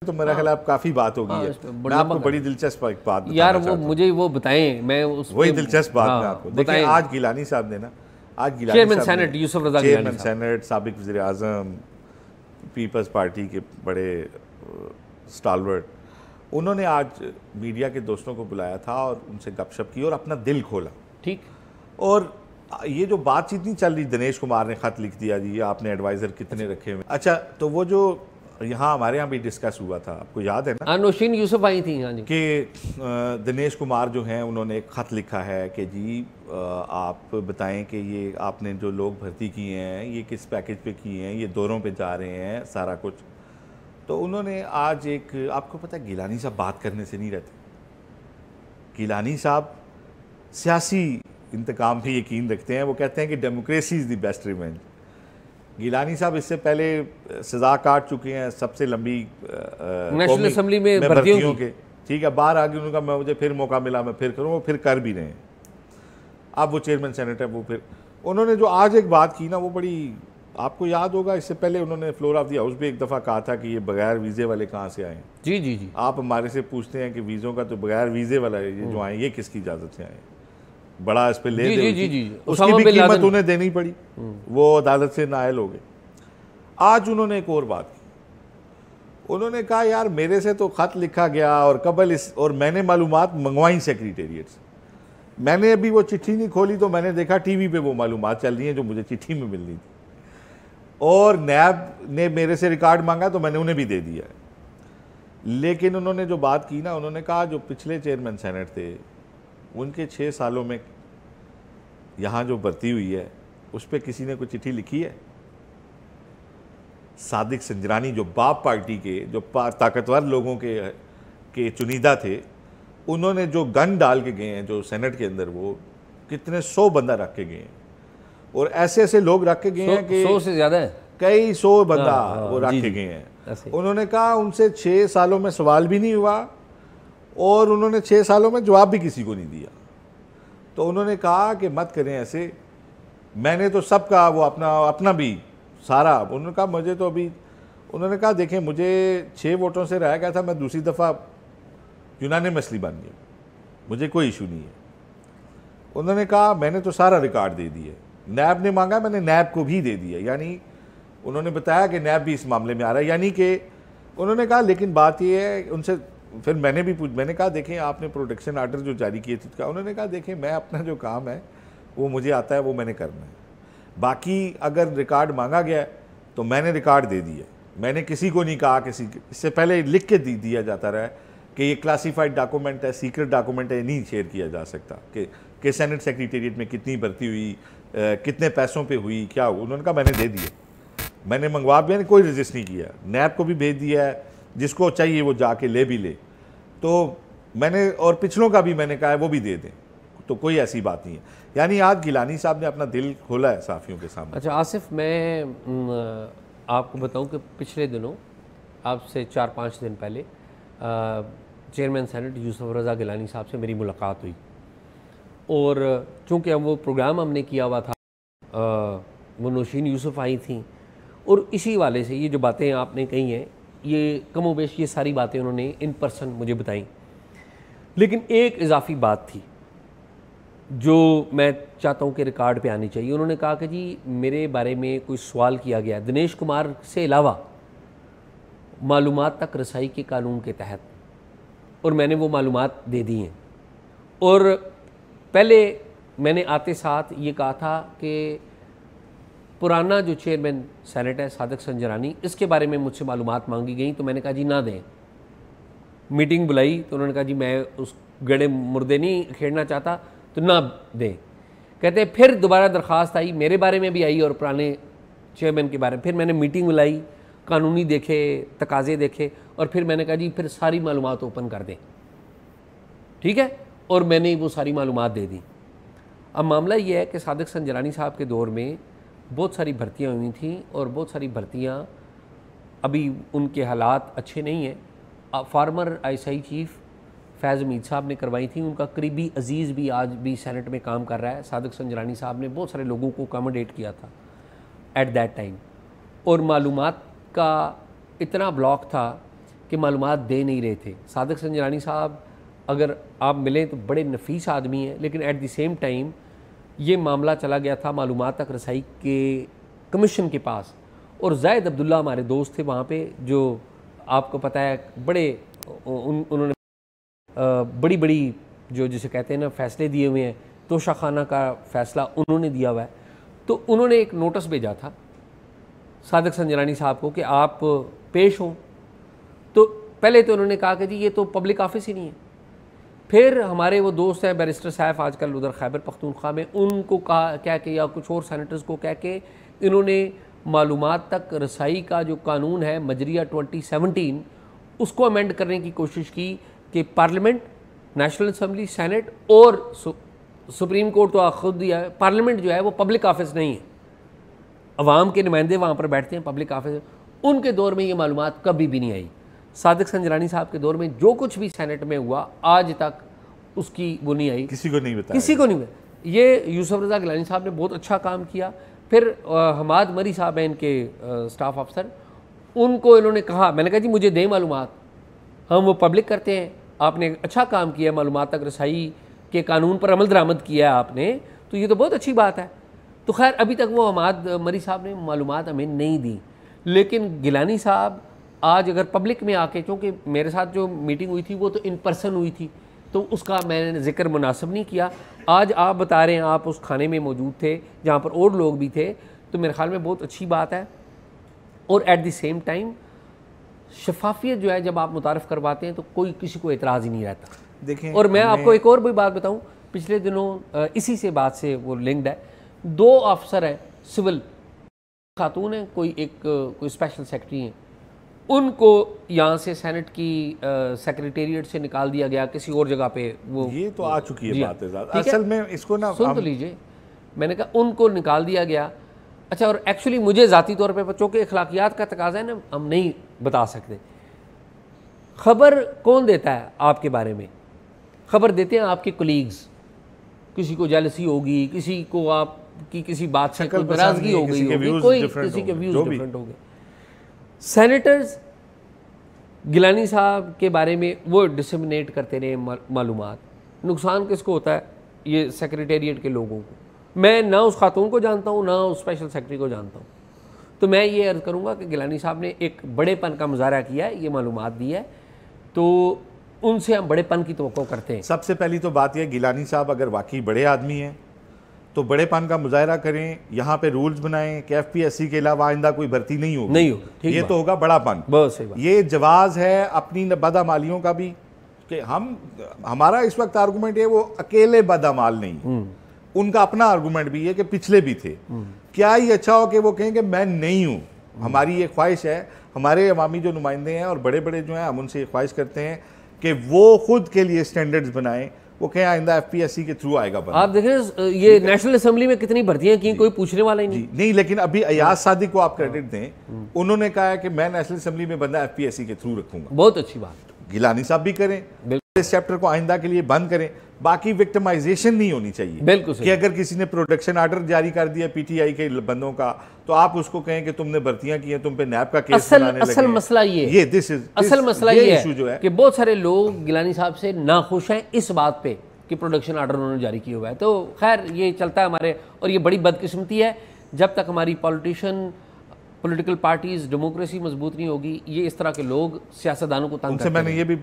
तो मेरा ख्याल आप काफ़ी बात होगी है। मैं आपको बड़ी दिलचस्प एक बात यार वो मुझे वो बताएं, मैं उस वही दिलचस्प बात मैं आपको देखिए, आज गिलानी साहब ने ना, आज गिलानी चेयरमैन साहब सेनेट यूसुफ रजा गिलानी चेयरमैन सेनेट, साबिक वज़ीर आज़म, पीपल्स पार्टी के बड़े स्टालवर्ट, उन्होंने आज मीडिया के दोस्तों को बुलाया था और उनसे गपशप की और अपना दिल खोला। ठीक। और ये जो बातचीत नहीं चल रही, दिनेश कुमार ने ख़त लिख दिया जी आपने एडवाइज़र कितने रखे हुए। अच्छा, तो वो जो यहाँ हमारे यहाँ भी डिस्कस हुआ था, आपको याद है ना, नौशीन यूसुफ आई थी हाँ जी, कि दिनेश कुमार जो हैं उन्होंने एक ख़त लिखा है कि जी आप बताएं कि ये आपने जो लोग भर्ती किए हैं ये किस पैकेज पे किए हैं, ये दौरों पे जा रहे हैं, सारा कुछ। तो उन्होंने आज एक, आपको पता है गिलानी साहब बात करने से नहीं रहते, गिलानी साहब सियासी इंतकाम पे यकीन रखते हैं। वो कहते हैं कि democracy is the best revenge. Gilani sahab इससे पहले सज़ा काट चुके हैं सबसे लंबी नेशनल असेंबली में भर्तियों के, ठीक है, बाहर आगे उनका मुझे फिर मौका मिला मैं फिर करूँ, वो फिर कर भी रहे हैं। अब वो चेयरमैन सेनेट है, वो फिर उन्होंने जो आज एक बात की ना, वो बड़ी, आपको याद होगा इससे पहले उन्होंने फ्लोर ऑफ द हाउस भी एक दफ़ा कहा था कि ये बगैर वीज़े वाले कहाँ से आए। जी जी जी, आप हमारे से पूछते हैं कि वीज़ों का तो बगैर वीज़े वाला है, ये जो आए ये किसकी इजाज़त से आए, बड़ा इस पर ले जी, दे, जी, जी, उसकी भी कीमत उन्हें देनी पड़ी, वो अदालत से नायल हो गए। आज उन्होंने एक और बात की, उन्होंने कहा यार मेरे से तो ख़त लिखा गया और कबल इस, और मैंने मालूमात मंगवाई सेक्रेटेरिएट से, मैंने अभी वो चिट्ठी नहीं खोली तो मैंने देखा टीवी पे वो मालूमात चल रही हैं जो मुझे चिट्ठी में मिलनी थी, और नैब ने मेरे से रिकॉर्ड मांगा तो मैंने उन्हें भी दे दिया है। लेकिन उन्होंने जो बात की ना, उन्होंने कहा जो पिछले चेयरमैन सेनेट थे उनके 6 सालों में यहाँ जो भर्ती हुई है उस पर किसी ने कोई चिट्ठी लिखी है? सादिक संजरानी जो बाप पार्टी के, जो ताकतवर लोगों के चुनिंदा थे, उन्होंने जो गन डाल के गए हैं जो सेनेट के अंदर, वो कितने 100 बंदा रख के गए हैं, और ऐसे ऐसे लोग रख के गए हैं कि 100 से ज़्यादा है, कई 100 बंदा वो रख के गए हैं। उन्होंने कहा उनसे 6 सालों में सवाल भी नहीं हुआ और उन्होंने 6 सालों में जवाब भी किसी को नहीं दिया। तो उन्होंने कहा कि मत करें ऐसे, मैंने तो सबका वो अपना भी सारा, उन्होंने कहा मुझे तो अभी, उन्होंने कहा देखें मुझे 6 वोटों से रह गया था, मैं दूसरी दफ़ा यूनानिमसली बन गया, मुझे कोई इशू नहीं है। उन्होंने कहा मैंने तो सारा रिकॉर्ड दे दिया, नैब ने मांगा मैंने नैब को भी दे दिया, यानी उन्होंने बताया कि नैब भी इस मामले में आ रहा है, यानी कि उन्होंने कहा लेकिन बात यह है, उनसे फिर मैंने कहा देखें आपने प्रोटेक्शन आर्डर जो जारी किए थे, उन्होंने कहा देखें मैं अपना जो काम है वो मुझे आता है, वो मैंने करना है, बाकी अगर रिकॉर्ड मांगा गया तो मैंने रिकॉर्ड दे दिया, मैंने किसी को नहीं कहा, इससे पहले लिख के दिया जाता रहा कि ये क्लासीफाइड डॉक्यूमेंट है, सीक्रेट डॉक्यूमेंट है, नहीं शेयर किया जा सकता कि सेनेट सेक्रेटेरिएट में कितनी भर्ती हुई, कितने पैसों पे हुई, क्या हुआ। उन्होंने कहा मैंने दे दिया, मैंने मंगवा भी, कोई रजिस्ट नहीं किया, नैब को भी भेज दिया है, जिसको चाहिए वो जाके ले भी ले, तो मैंने, और पिछलों का भी मैंने कहा है वो भी दे दें, तो कोई ऐसी बात नहीं है। यानी आज गिलानी साहब ने अपना दिल खोला है साफ़ियों के सामने। अच्छा आसिफ, मैं आपको बताऊं कि पिछले दिनों, आपसे 4-5 दिन पहले चेयरमैन सेनेट यूसुफ रज़ा गिलानी साहब से मेरी मुलाकात हुई, और चूँकि हम वो प्रोग्राम हमने किया हुआ था, वो नौशीन यूसुफ आई थी, और इसी वाले से ये जो बातें आपने कही हैं, ये कमोबेश ये सारी बातें उन्होंने इन पर्सन मुझे बताई। लेकिन एक इजाफी बात थी जो मैं चाहता हूँ कि रिकॉर्ड पे आनी चाहिए। उन्होंने कहा कि जी मेरे बारे में कोई सवाल किया गया दिनेश कुमार से अलावा मालूमात तक रसाई के कानून के तहत, और मैंने वो मालूमात दे दी हैं। और पहले मैंने आते साथ ये कहा था कि पुराना जो चेयरमैन सेनेट है सादिक संजरानी, इसके बारे में मुझसे मालूमात मांगी गई, तो मैंने कहा जी ना दें। मीटिंग बुलाई तो उन्होंने कहा जी मैं उस गड़े मुर्दे नहीं खेड़ना चाहता, तो ना दें। कहते फिर दोबारा दरख्वास्त आई, मेरे बारे में भी आई और पुराने चेयरमैन के बारे में, फिर मैंने मीटिंग बुलाई, कानूनी देखे, तकाजे देखे, और फिर मैंने कहा जी फिर सारी मालूमात ओपन कर दें, ठीक है, और मैंने वो सारी मालूमात दे दी। अब मामला ये है कि सादिक संजरानी साहब के दौर में बहुत सारी भर्तियाँ हुई थी, और बहुत सारी भर्तियाँ अभी उनके हालात अच्छे नहीं हैं। फार्मर ISI चीफ फैज़ हमीद साहब ने करवाई थी, उनका करीबी अजीज़ भी आज भी सेनेट में काम कर रहा है। सादिक संजरानी साहब ने बहुत सारे लोगों को अकोमोडेट किया था एट दैट टाइम, और मालूमात का इतना ब्लॉक था कि मालूमात दे नहीं रहे थे। सादिक संजरानी साहब अगर आप मिलें तो बड़े नफीस आदमी हैं, लेकिन एट द सेम टाइम ये मामला चला गया था मालूमात तक रसाई के कमीशन के पास, और ज़ाहिद अब्दुल्ला हमारे दोस्त थे वहाँ पे, जो आपको पता है बड़े उन्होंने बड़ी बड़ी जो जिसे कहते हैं ना फैसले दिए हुए हैं, तोशा खाना का फ़ैसला उन्होंने दिया हुआ है। तो उन्होंने एक नोटिस भेजा था सादिक संजरानी साहब को कि आप पेश हों। तो पहले तो उन्होंने कहा कि जी ये तो पब्लिक ऑफिस ही नहीं है। फिर हमारे वो दोस्त हैं बैरिस्टर साहब आजकल उधर खैबर पख्तूनख्वा में, उनको कहा क्या कि या कुछ और सेनेटर्स को कह के इन्होंने मालूमात तक रसाई का जो कानून है मजरिया 2017 उसको अमेंड करने की कोशिश की कि पार्लियामेंट, नेशनल असम्बली, सेनेट और सुप्रीम कोर्ट तो खुद दिया है, पार्लियामेंट जो है वो पब्लिक ऑफिस नहीं है, अवाम के नुमाइंदे वहाँ पर बैठते हैं, पब्लिक ऑफिस। उनके दौर में ये मालूमात कभी भी नहीं आई। सादिक संजरानी साहब के दौर में जो कुछ भी सेनेट में हुआ आज तक उसकी वो नहीं आई, किसी को नहीं बताया, किसी को नहीं बताया। ये यूसुफ रज़ा गिलानी साहब ने बहुत अच्छा काम किया। फिर हमाद मरी साहब हैं इनके स्टाफ अफसर, उनको इन्होंने कहा, मैंने कहा जी मुझे दें मालूमात, हम वो पब्लिक करते हैं, आपने अच्छा काम किया, मालूमात तक रसाई के कानून पर अमल दरामद किया है आपने, तो ये तो बहुत अच्छी बात है। तो खैर अभी तक वो हमाद मरी साहब ने मालूमात हमें नहीं दी, लेकिन गिलानी साहब आज अगर पब्लिक में आके, क्योंकि मेरे साथ जो मीटिंग हुई थी वो तो इन पर्सन हुई थी तो उसका मैंने जिक्र मुनासिब नहीं किया, आज आप बता रहे हैं आप उस खाने में मौजूद थे जहाँ पर और लोग भी थे, तो मेरे ख्याल में बहुत अच्छी बात है। और एट द सेम टाइम शफाफियत जो है जब आप मुतारफ़ करवाते हैं तो कोई किसी को एतराज़ ही नहीं रहता। देखें, और मैं आपको एक और भी बात बताऊं, पिछले दिनों इसी से बात से वो लिंक्ड है, 2 अफसर हैं सिविल खातून हैं, कोई स्पेशल सेक्रेटरी हैं, उनको यहाँ से सेनेट की सेक्रेटेरिएट से निकाल दिया गया किसी और जगह पे। वो ये तो आ चुकी है बात है, असल में इसको ना सुन तो लीजिए, मैंने कहा उनको निकाल दिया गया। अच्छा, और एक्चुअली मुझे ज़ाती तौर पे बच्चों के अखलाकियात का तकाजा है ना, हम नहीं बता सकते। खबर कौन देता है आपके बारे में? खबर देते हैं आपके कोलीग्स। किसी को जेलसी होगी, किसी को आपकी किसी बात से कोई नाराजगी हो गई होगी, कोई किसी के व्यूज़ डिफरेंट हो गए। सेनेटर्स गिलानी साहब के बारे में वो डिसमिनेट करते रहे मालूमात। नुकसान किसको होता है? ये सेक्रेटेरिएट के लोगों को। मैं ना उस खातून को जानता हूँ ना उस स्पेशल सेक्रेटरी को जानता हूँ, तो मैं ये अर्ज़ करूँगा कि गिलानी साहब ने एक बड़ेपन का मुजाहरा किया है, ये मालूमात दी है, तो उनसे हम बड़ेपन की तवक्को करते हैं। सबसे पहली तो बात यह, गिलानी साहब अगर वाकई बड़े आदमी हैं तो बड़ेपन का मुजाहरा करें, यहाँ पे रूल्स बनाएं कि FPSC के अलावा आइंदा कोई भर्ती नहीं होगी, ये तो होगा बड़ापन। बहुत सही बात। ये जवाज़ है अपनी बदामालियों का भी कि हमारा इस वक्त आर्गूमेंट है वो अकेले बदामाल नहीं, उनका अपना आर्गूमेंट भी है कि पिछले भी थे। क्या ही अच्छा हो कि वो कहें कि मैं नहीं हूँ। हमारी ये ख्वाहिश है, हमारे अवामी जो नुमाइंदे हैं और बड़े बड़े जो हैं, हम उनसे ख्वाहिश करते हैं कि वो खुद के लिए स्टैंडर्ड्स बनाएं, वो कहें आइंदा FPSC के थ्रू आएगा बना। आप देखें ये नेशनल असेंबली में कितनी भर्तियां की, कोई पूछने वाला ही नहीं। लेकिन अभी अयाज सादिक को आप क्रेडिट दें, उन्होंने कहा है कि मैं नेशनल असेंबली में बंदा FPSC के थ्रू रखूंगा। बहुत अच्छी बात। गिलानी साहब भी करें, इस चैप्टर को आइंदा के लिए बंद करें। बाकी विक्टिमाइजेशन नहीं होनी चाहिए। बिल्कुल कि अगर किसी ने प्रोटेक्शन आर्डर जारी कर दिया PTI के बंदों का, तो आप उसको कहें कि तुमने भर्तियां की हैं, तुम पे नैब का केस बनाने लगे। असल मसला ये असल मसला ये है कि बहुत सारे लोग गिलानी साहब से नाखुश हैं इस बात पे कि प्रोडक्शन आर्डर उन्होंने जारी किया हुआ है। तो खैर ये चलता है हमारे, और ये बड़ी बदकिस्मती है जब तक हमारी पॉलिटिकल पार्टीज डेमोक्रेसी मजबूत नहीं होगी, ये इस तरह के लोग सियासतदानों को तंग करते हैं। मैंने ये भी